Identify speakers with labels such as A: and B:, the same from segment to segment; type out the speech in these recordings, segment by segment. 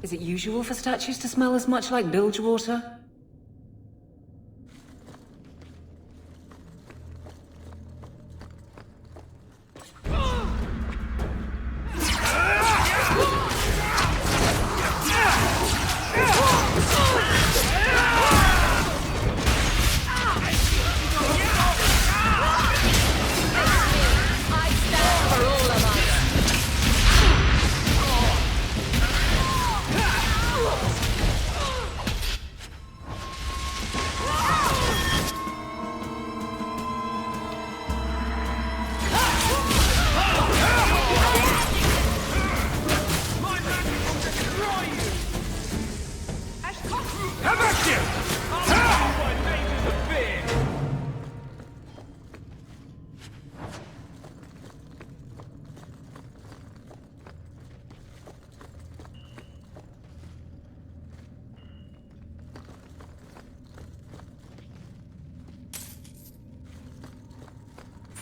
A: Is it usual for statues to smell as much like bilge water?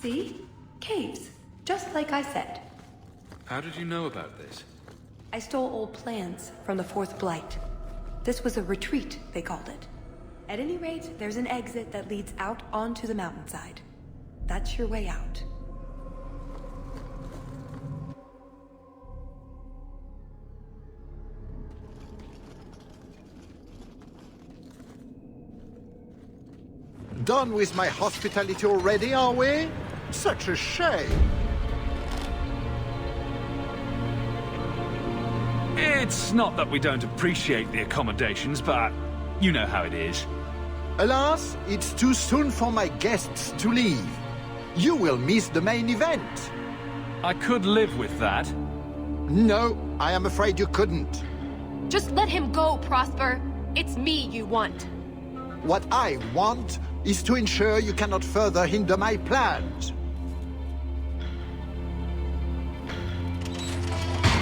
B: See? Caves. Just like I said.
C: How did you know about this?
B: I stole old plans from the Fourth Blight. This was a retreat, they called it. At any rate, there's an exit that leads out onto the mountainside. That's your way out.
D: Done with my hospitality already, are we? Such a shame.
C: It's not that we don't appreciate the accommodations, but you know how it is.
D: Alas, it's too soon for my guests to leave. You will miss the main event.
C: I could live with that.
D: No, I am afraid you couldn't.
E: Just let him go, Prosper. It's me you want.
D: What I want is to ensure you cannot further hinder my plans.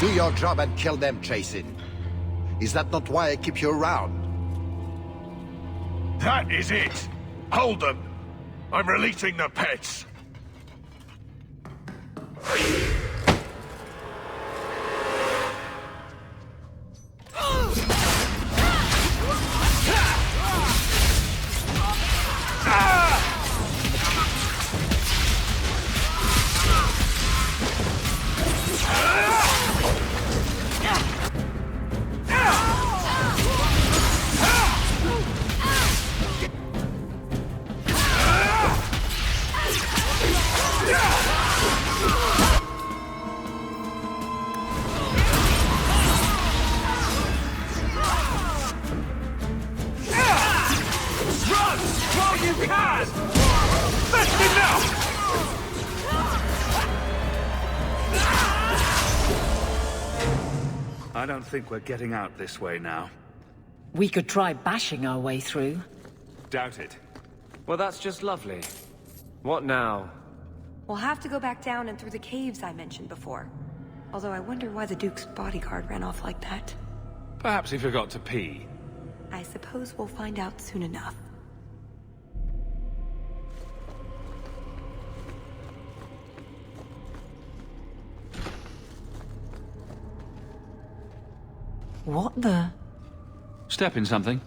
D: Do your job and kill them, Jason. Is that not why I keep you around?
F: That is it! Hold them! I'm releasing the pets!
C: I don't think we're getting out this way now.
A: We could try bashing our way through.
C: Doubt it.
G: Well, that's just lovely. What now?
B: We'll have to go back down and through the caves I mentioned before. Although I wonder why the Duke's bodyguard ran off like that.
C: Perhaps he forgot to pee.
B: I suppose we'll find out soon enough.
A: What the?
C: Step in something.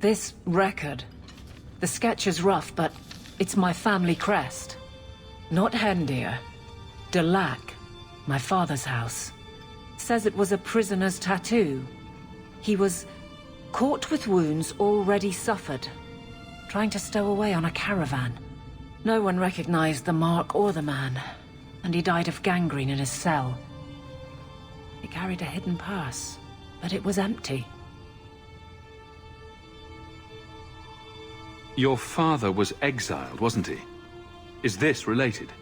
A: This record. The sketch is rough, but it's my family crest. Not Hendir. Delac, my father's house. Says it was a prisoner's tattoo. He was caught with wounds already suffered, trying to stow away on a caravan. No one recognized the mark or the man, and he died of gangrene in his cell. He carried a hidden purse, but it was empty.
C: Your father was exiled, wasn't he? Is this related?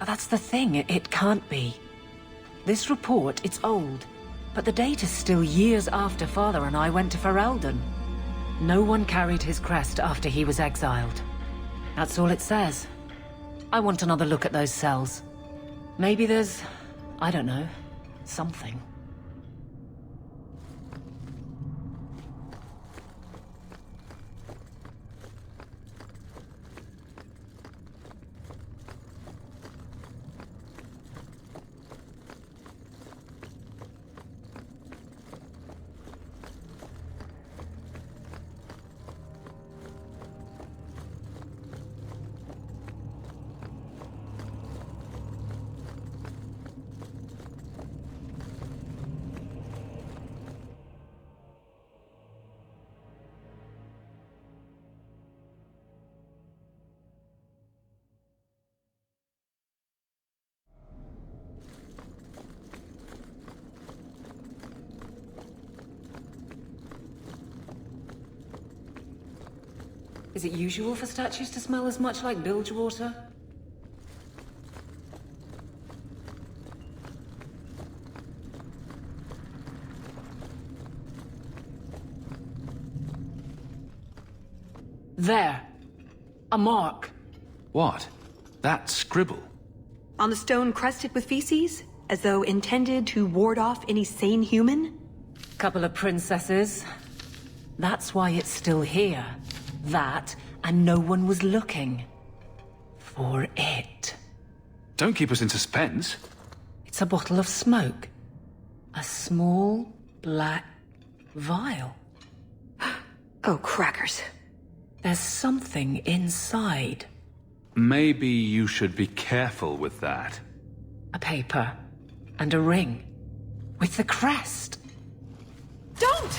A: That's the thing, it can't be. This report, it's old, but the date is still years after Father and I went to Ferelden. No one carried his crest after he was exiled. That's all it says. I want another look at those cells. Maybe there's, I don't know, something. Is it usual for statues to smell as much like bilge water? There. A mark.
C: What? That scribble?
B: On the stone crusted with feces? As though intended to ward off any sane human?
A: Couple of princesses. That's why it's still here. That, and no one was looking. For it.
C: Don't keep us in suspense.
A: It's a bottle of smoke. A small, black vial.
B: Oh, crackers.
A: There's something inside.
C: Maybe you should be careful with that.
A: A paper. And a ring. With the crest.
B: Don't!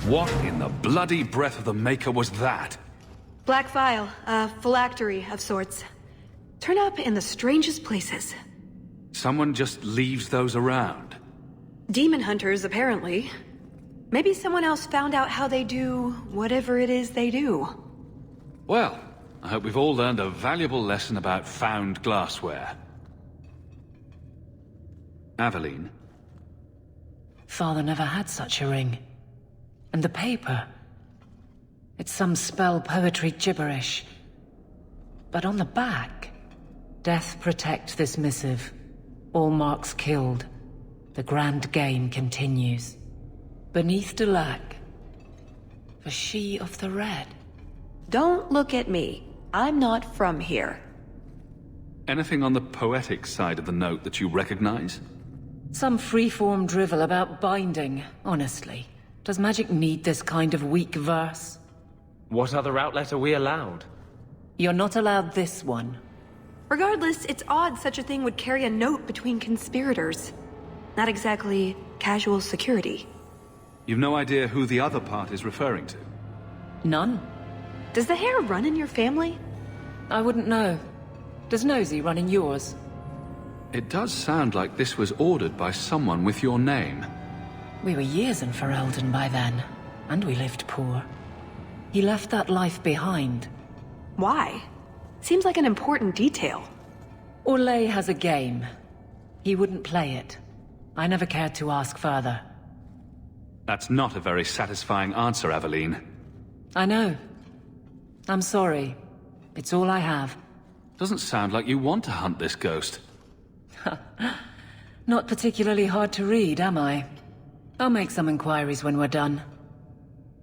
C: What in the bloody breath of the Maker was that?
B: Black vial, a phylactery of sorts. Turn up in the strangest places.
C: Someone just leaves those around.
B: Demon hunters, apparently. Maybe someone else found out how they do whatever it is they do.
C: Well, I hope we've all learned a valuable lesson about found glassware. Aveline?
A: Father never had such a ring. And the paper. It's some spell poetry gibberish. But on the back, death protect this missive. All marks killed. The grand game continues. Beneath Delac, for she of the red.
B: Don't look at me. I'm not from here.
C: Anything on the poetic side of the note that you recognize?
A: Some freeform drivel about binding, honestly. Does magic need this kind of weak verse?
G: What other outlet are we allowed?
A: You're not allowed this one.
B: Regardless, it's odd such a thing would carry a note between conspirators. Not exactly casual security.
C: You've no idea who the other part is referring to?
A: None.
B: Does the hair run in your family?
A: I wouldn't know. Does Nosy run in yours?
C: It does sound like this was ordered by someone with your name.
A: We were years in Ferelden by then, and we lived poor. He left that life behind.
B: Why? Seems like an important detail.
A: Orlais has a game. He wouldn't play it. I never cared to ask further.
C: That's not a very satisfying answer, Aveline.
A: I know. I'm sorry. It's all I have.
C: Doesn't sound like you want to hunt this ghost.
A: Not particularly hard to read, am I? I'll make some inquiries when we're done.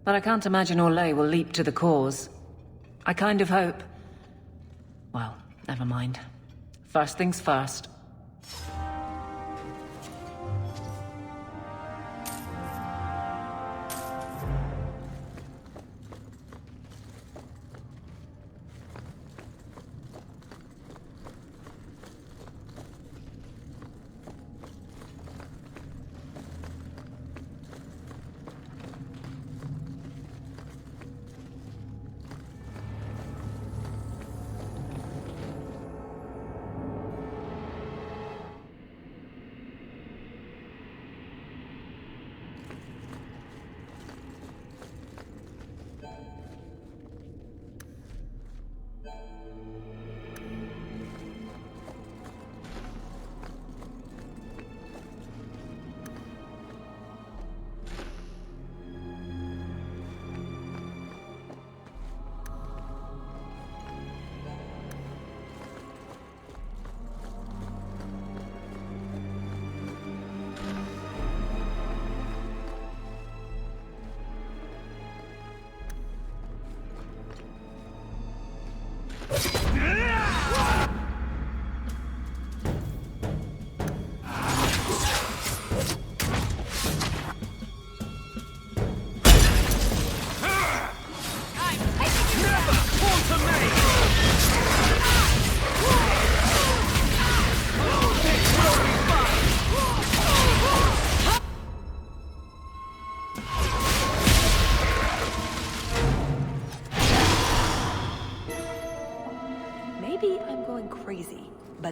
A: But I can't imagine Orlais will leap to the cause. I kind of hope... Well, never mind. First things first.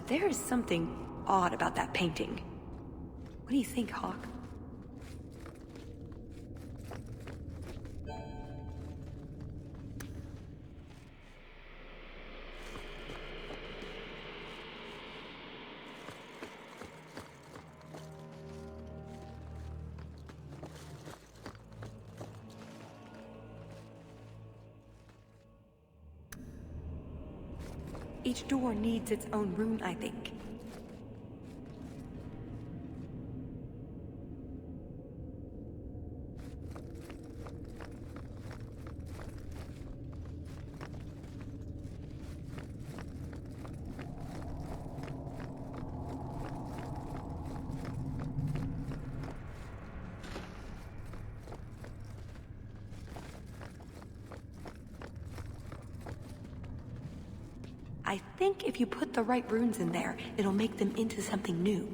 B: but there is something odd about that painting. What do you think, Hawke? Each door needs its own rune, I think. I think if you put the right runes in there, it'll make them into something new.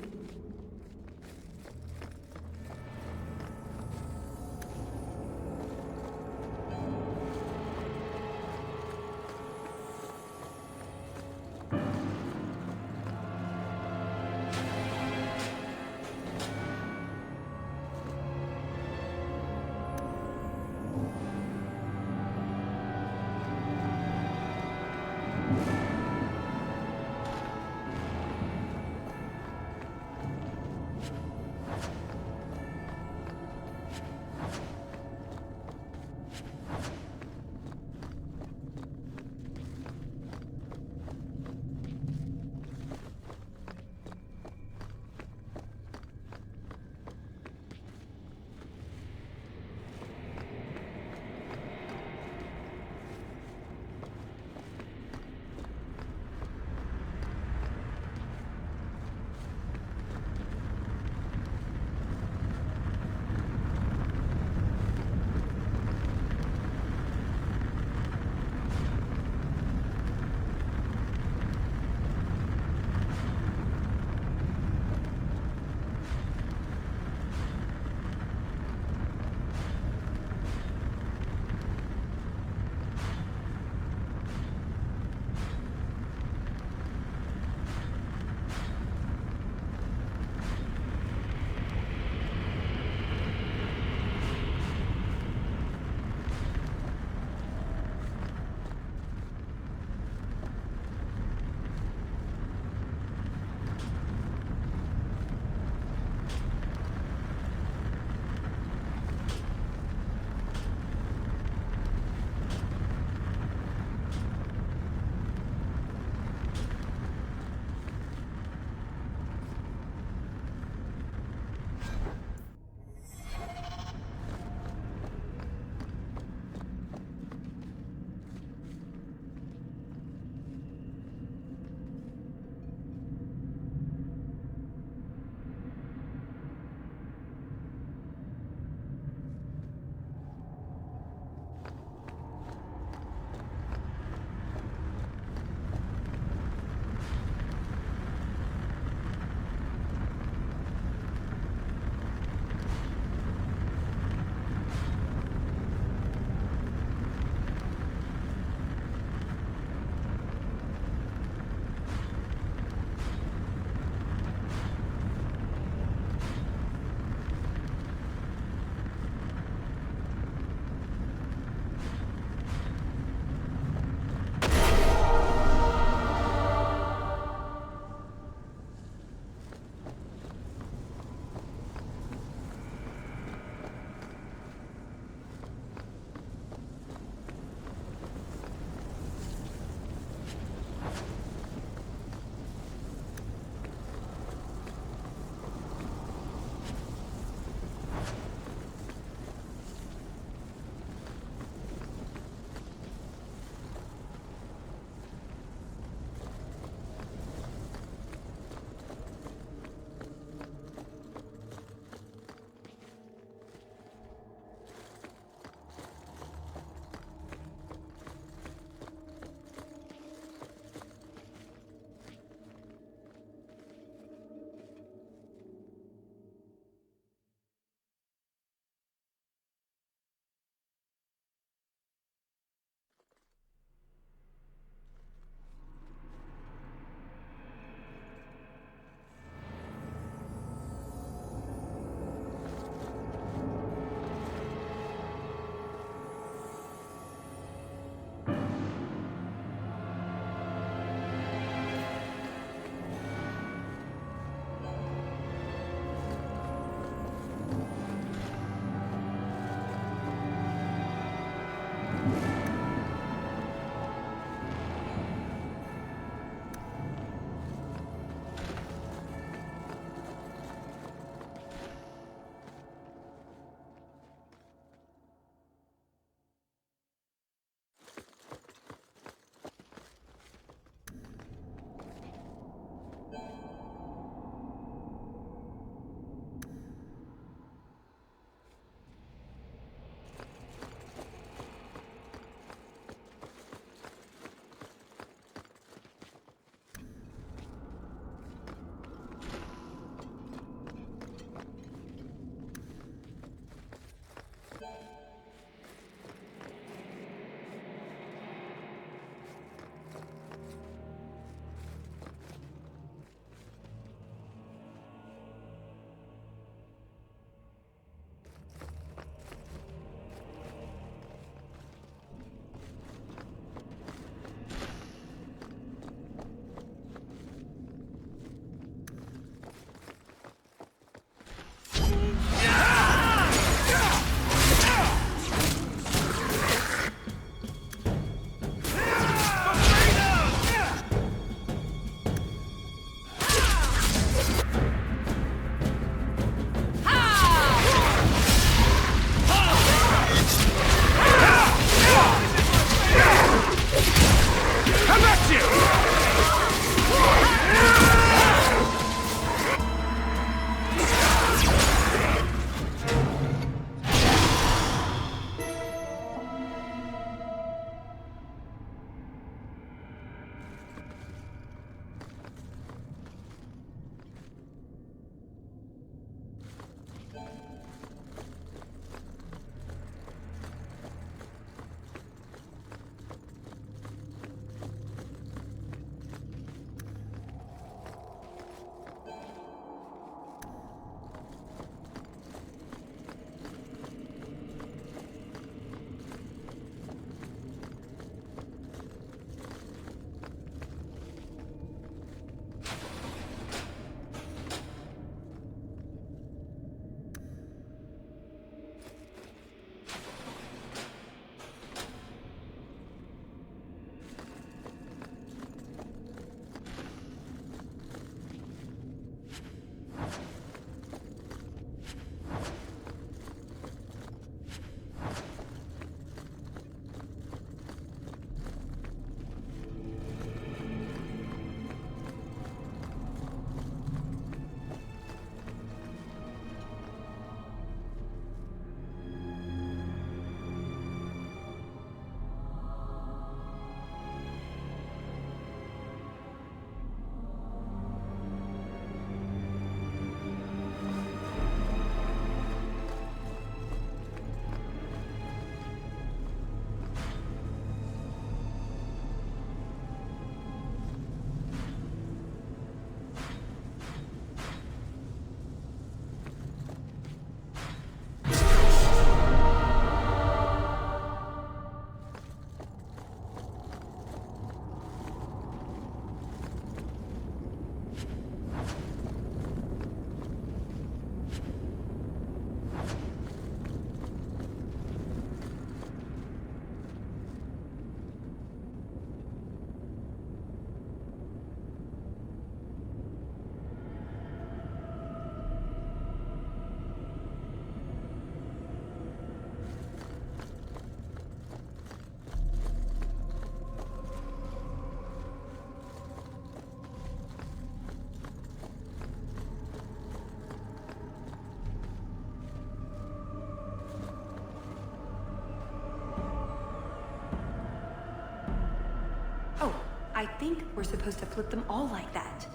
B: I think we're supposed to flip them all like that.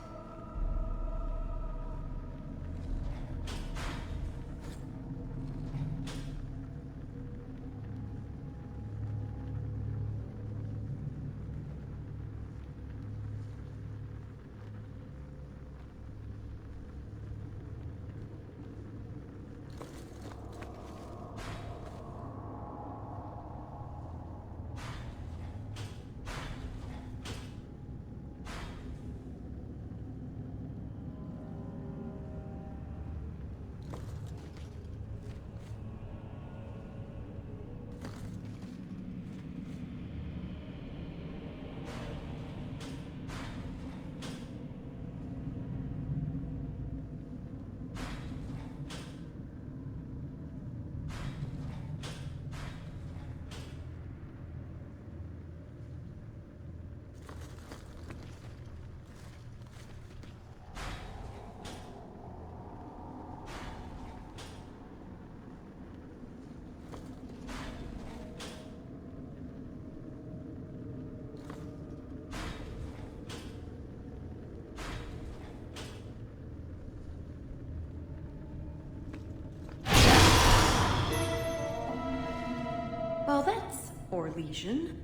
B: Well, that's Orlesian.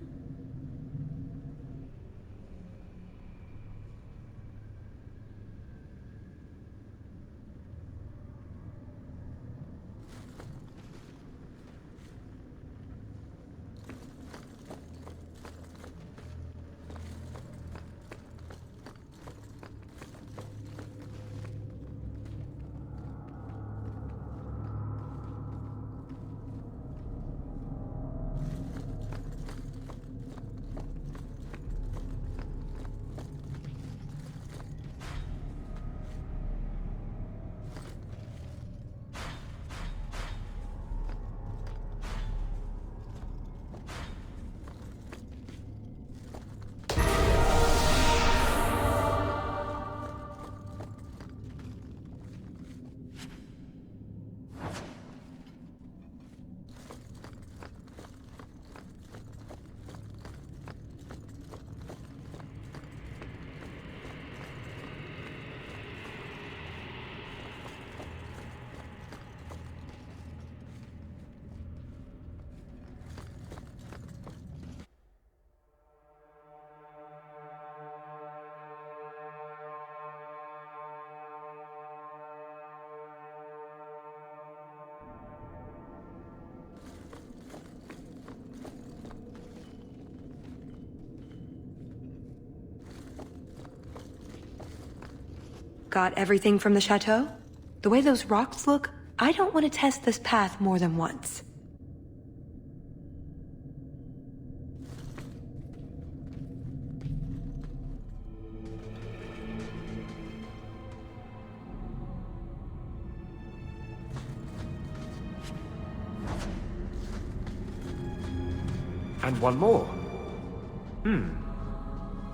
B: Got everything from the chateau? The way those rocks look, I don't want to test this path more than once.
G: And one more.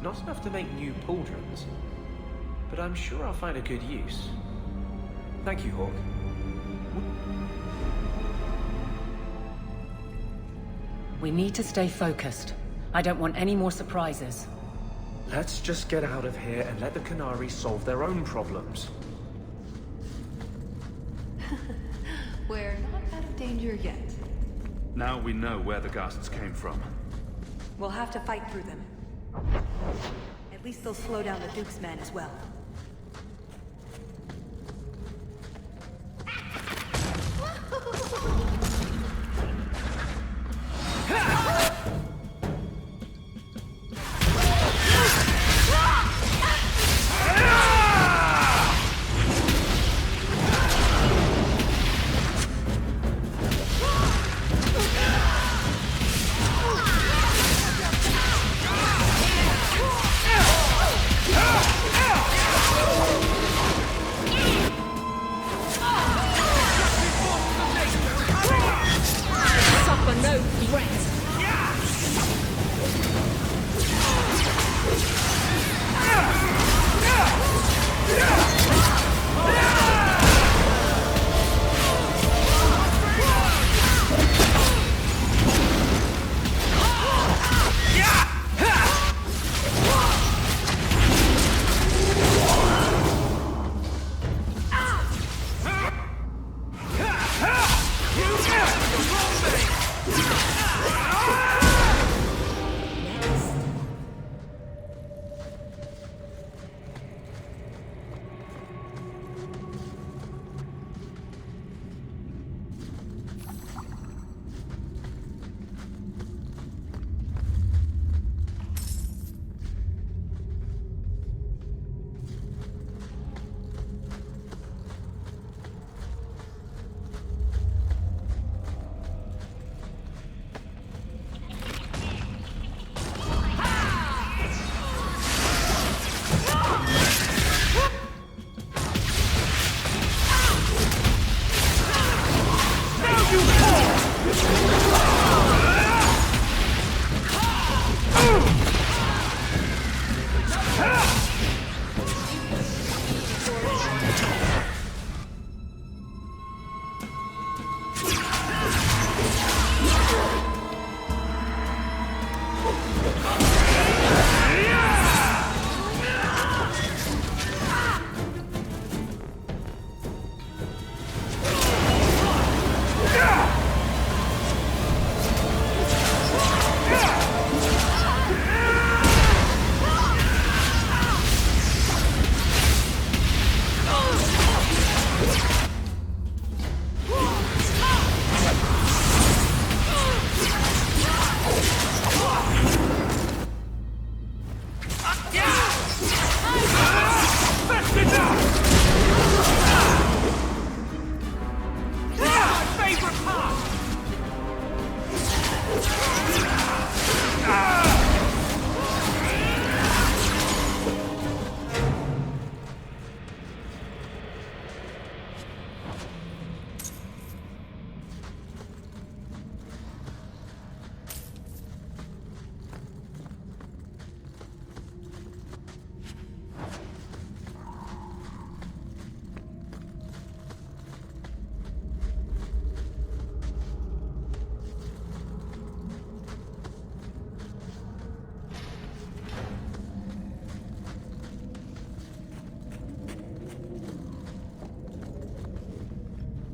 G: Not enough to make new pauldrons, but I'm sure I'll find a good use. Thank you, Hawke.
A: We need to stay focused. I don't want any more surprises.
G: Let's just get out of here and let the Canary solve their own problems.
B: We're not out of danger yet.
C: Now we know where the ghasts came from.
B: We'll have to fight through them. At least they'll slow down the Duke's men as well.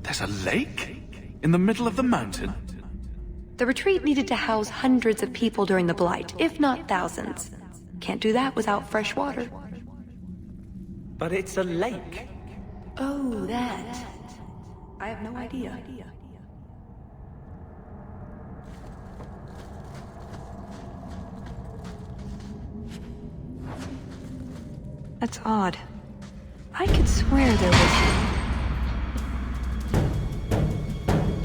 C: There's a lake? In the middle of the mountain?
B: The retreat needed to house hundreds of people during the Blight, if not thousands. Can't do that without fresh water.
G: But it's a lake.
B: Oh, that. I have no idea. That's odd. I could swear there was...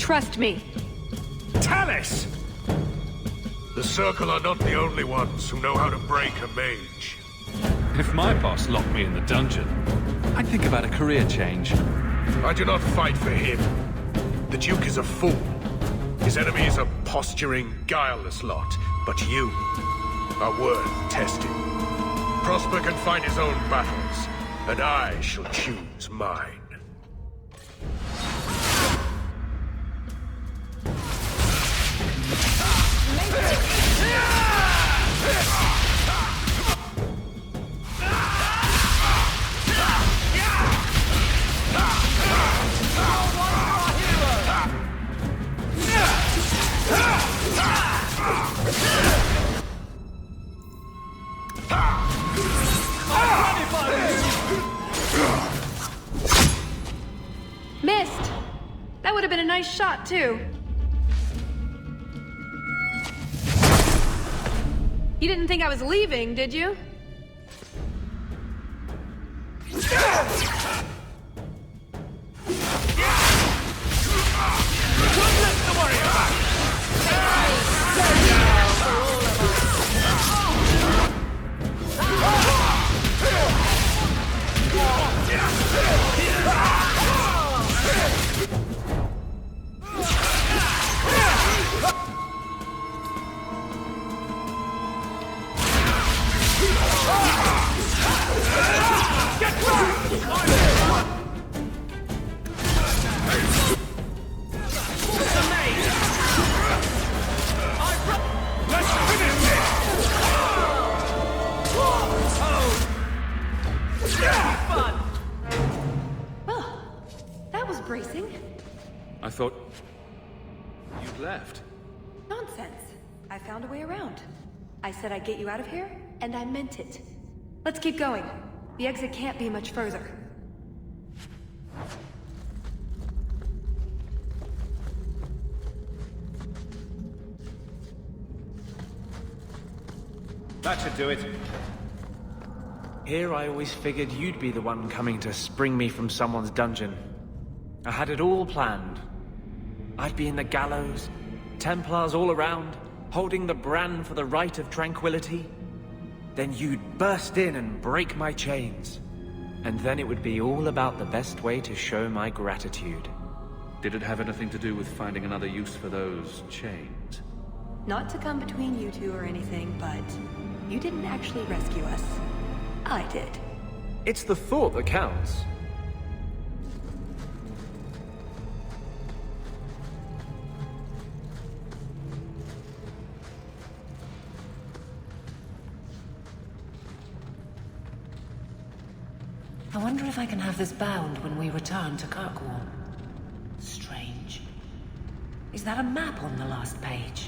B: Trust me.
C: Tallis!
F: The Circle are not the only ones who know how to break a mage.
C: If my boss locked me in the dungeon, I'd think about a career change.
F: I do not fight for him. The Duke is a fool. His enemies a posturing, guileless lot. But you are worth testing. Prosper can fight his own battles, and I shall choose mine.
B: Missed! That would have been a nice shot, too. You didn't think I was leaving, did you?
C: I thought you'd left.
B: Nonsense. I found a way around. I said I'd get you out of here, and I meant it. Let's keep going. The exit can't be much further.
G: That should do it. Here I always figured you'd be the one coming to spring me from someone's dungeon. I had it all planned. I'd be in the gallows, Templars all around, holding the brand for the right of tranquility. Then you'd burst in and break my chains. And then it would be all about the best way to show my gratitude.
C: Did it have anything to do with finding another use for those chains?
B: Not to come between you two or anything, but you didn't actually rescue us. I did.
G: It's the thought that counts.
A: I wonder if I can have this bound when we return to Kirkwall. Strange. Is that a map on the last page?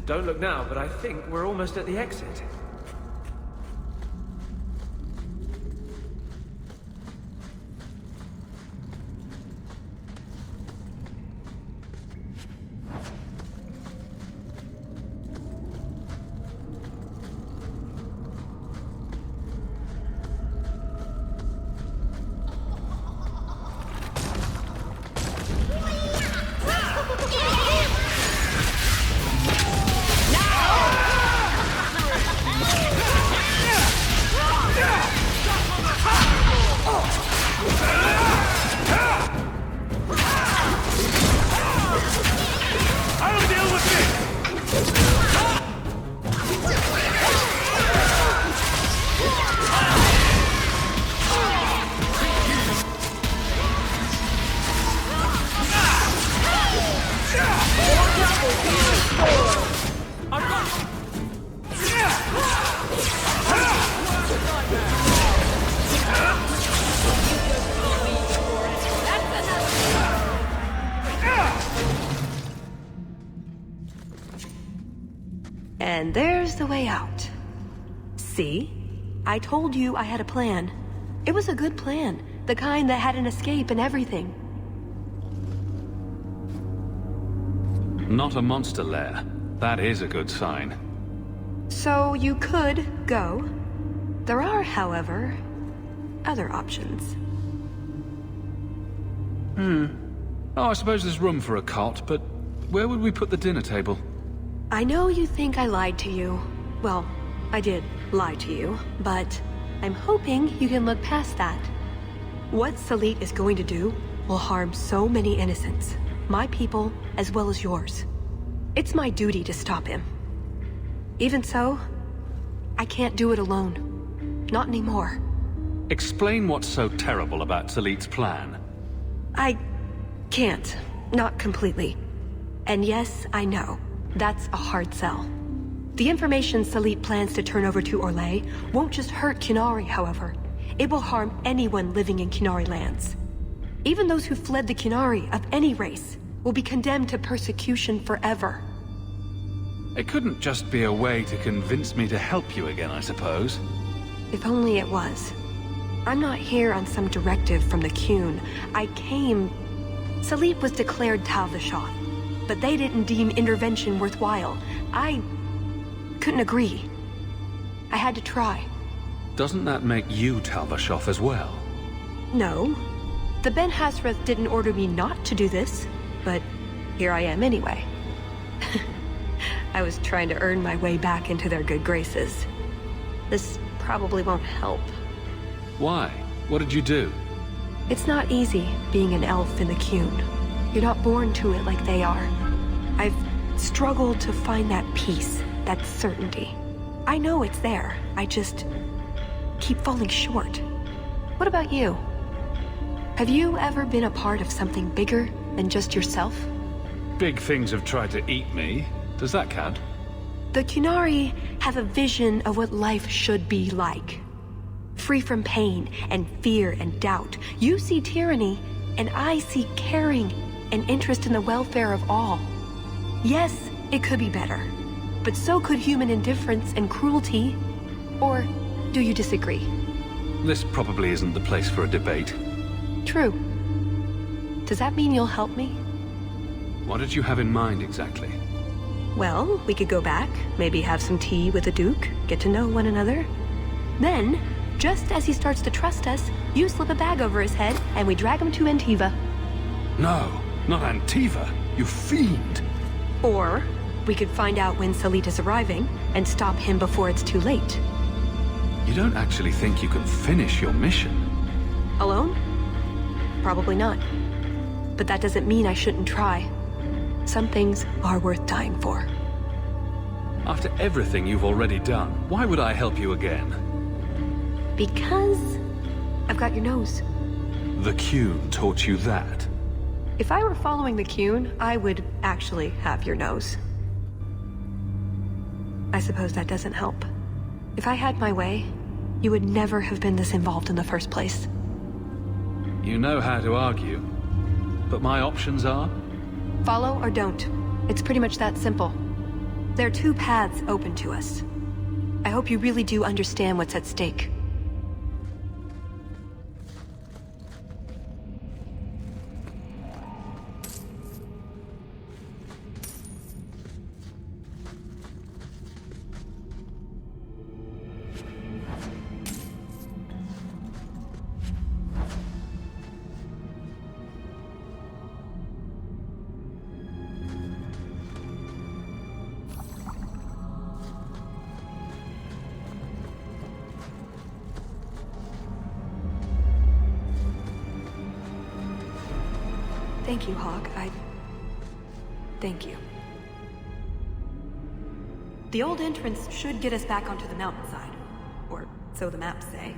G: Don't look now, but I think we're almost at the exit.
B: And there's the way out. See? I told you I had a plan. It was a good plan. The kind that had an escape and everything.
C: Not a monster lair. That is a good sign.
B: So you could go. There are, however, other options.
C: Oh, I suppose there's room for a cot, but where would we put the dinner table?
B: I know you think I lied to you. Well, I did lie to you, but I'm hoping you can look past that. What Salit is going to do will harm so many innocents. My people, as well as yours. It's my duty to stop him. Even so, I can't do it alone. Not anymore.
C: Explain what's so terrible about Salit's plan.
B: I can't. Not completely. And yes, I know. That's a hard sell. The information Salit plans to turn over to Orlais won't just hurt Qunari, however. It will harm anyone living in Qunari lands. Even those who fled the Qunari of any race will be condemned to persecution forever.
C: It couldn't just be a way to convince me to help you again, I suppose.
B: If only it was. I'm not here on some directive from the Qun. I came... Salit was declared Tal Vashoth, but they didn't deem intervention worthwhile. I couldn't agree. I had to try.
C: Doesn't that make you Tal Vashoth as well?
B: No. The Ben Hasrath didn't order me not to do this, but here I am anyway. I was trying to earn my way back into their good graces. This probably won't help.
C: Why? What did you do?
B: It's not easy being an elf in the Qun. You're not born to it like they are. I've struggled to find that peace, that certainty. I know it's there, I just keep falling short. What about you? Have you ever been a part of something bigger than just yourself?
C: Big things have tried to eat me. Does that count?
B: The Qunari have a vision of what life should be like. Free from pain and fear and doubt. You see tyranny, and I see caring and interest in the welfare of all. Yes, it could be better, but so could human indifference and cruelty. Or do you disagree?
C: This probably isn't the place for a debate.
B: True. Does that mean you'll help me?
C: What did you have in mind exactly?
B: Well, we could go back, maybe have some tea with the Duke, get to know one another. Then, just as he starts to trust us, you slip a bag over his head, and we drag him to Antiva.
C: No, not Antiva, you fiend!
B: Or, we could find out when Salit is arriving, and stop him before it's too late.
C: You don't actually think you can finish your mission?
B: Alone? Probably not. But that doesn't mean I shouldn't try. Some things are worth dying for.
C: After everything you've already done, why would I help you again?
B: Because I've got your nose.
C: The Qun taught you that?
B: If I were following the Qun, I would actually have your nose. I suppose that doesn't help. If I had my way, you would never have been this involved in the first place.
C: You know how to argue, but my options are?
B: Follow or don't. It's pretty much that simple. There are two paths open to us. I hope you really do understand what's at stake. Thank you, Hawke. Thank you. The old entrance should get us back onto the mountainside. Or so the maps say.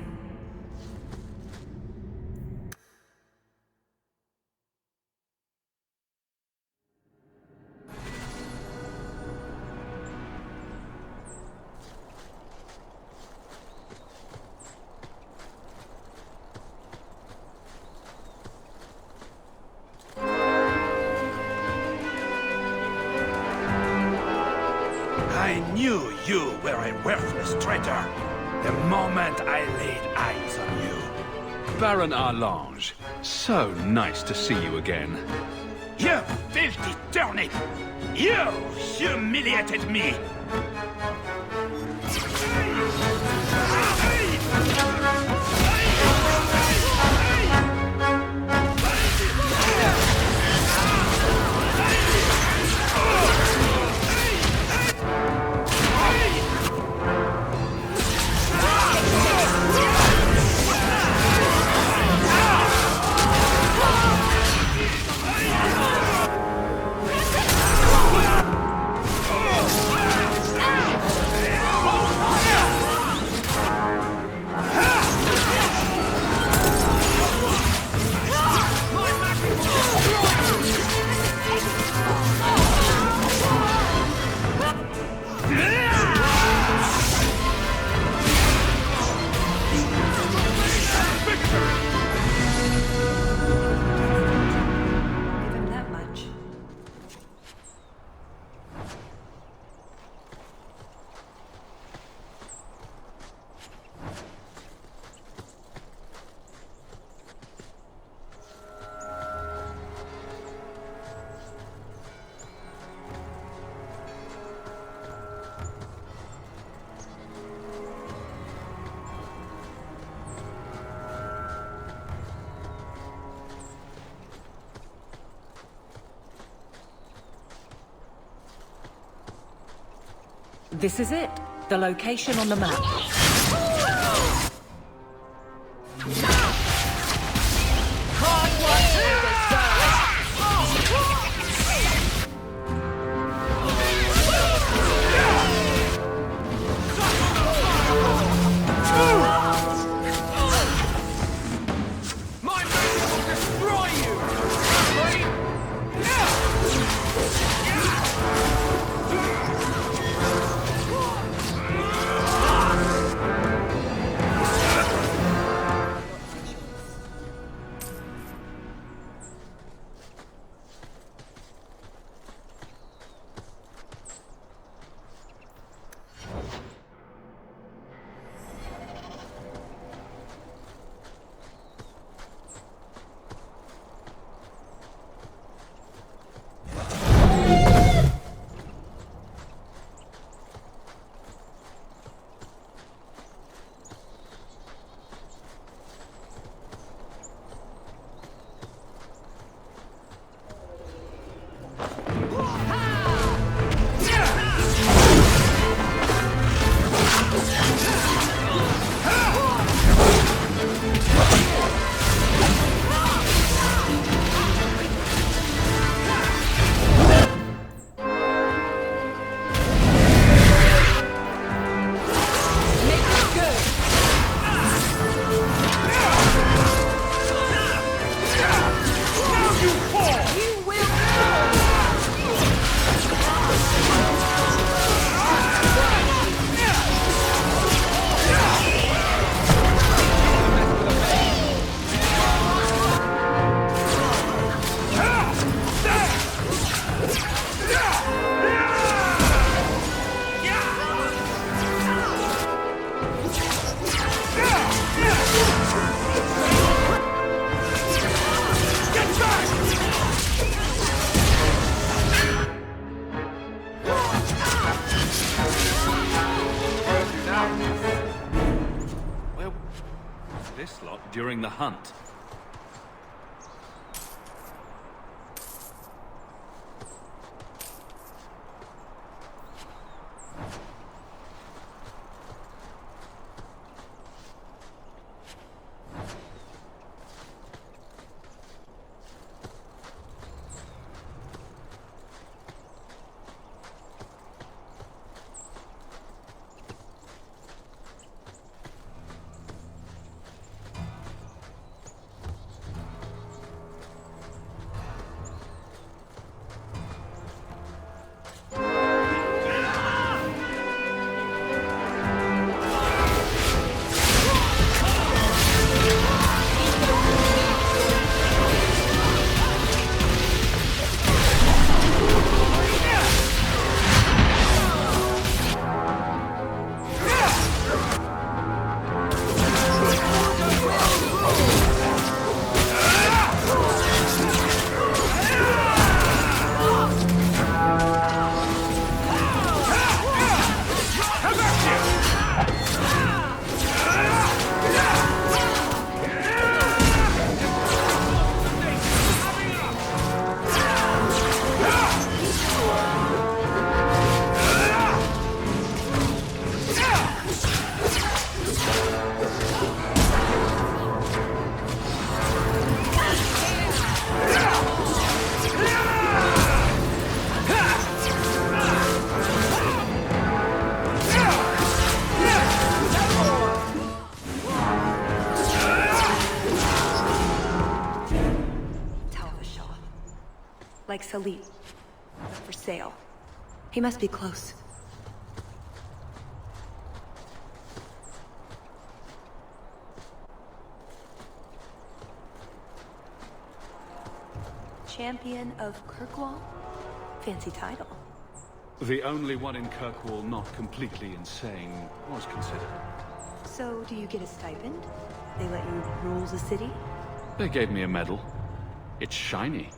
H: I knew you were a worthless traitor the moment I laid eyes on you.
C: Baron Arlange, so nice to see you again.
H: You filthy turnip! You humiliated me!
A: This is it. The location on the map.
C: This lot during the hunt.
B: like Salit. For sale. He must be close. Champion of Kirkwall? Fancy title.
C: The only one in Kirkwall not completely insane was considered.
B: So, do you get a stipend? They let you rule the city?
C: They gave me a medal. It's shiny.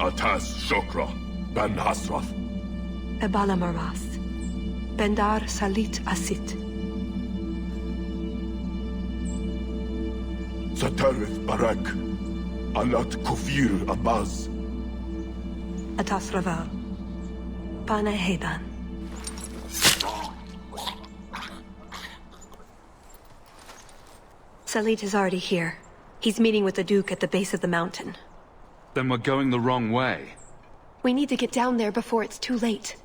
I: Atas Shokra, Ben Hasrath.
B: Ebala Maras. Bendar Salit Asit.
I: Satarith Barak. Alat Kufir Abaz.
B: Atas Raval. Pana Hedan. Salit is already here. He's meeting with the Duke at the base of the mountain.
C: Then we're going the wrong way.
B: We need to get down there before it's too late.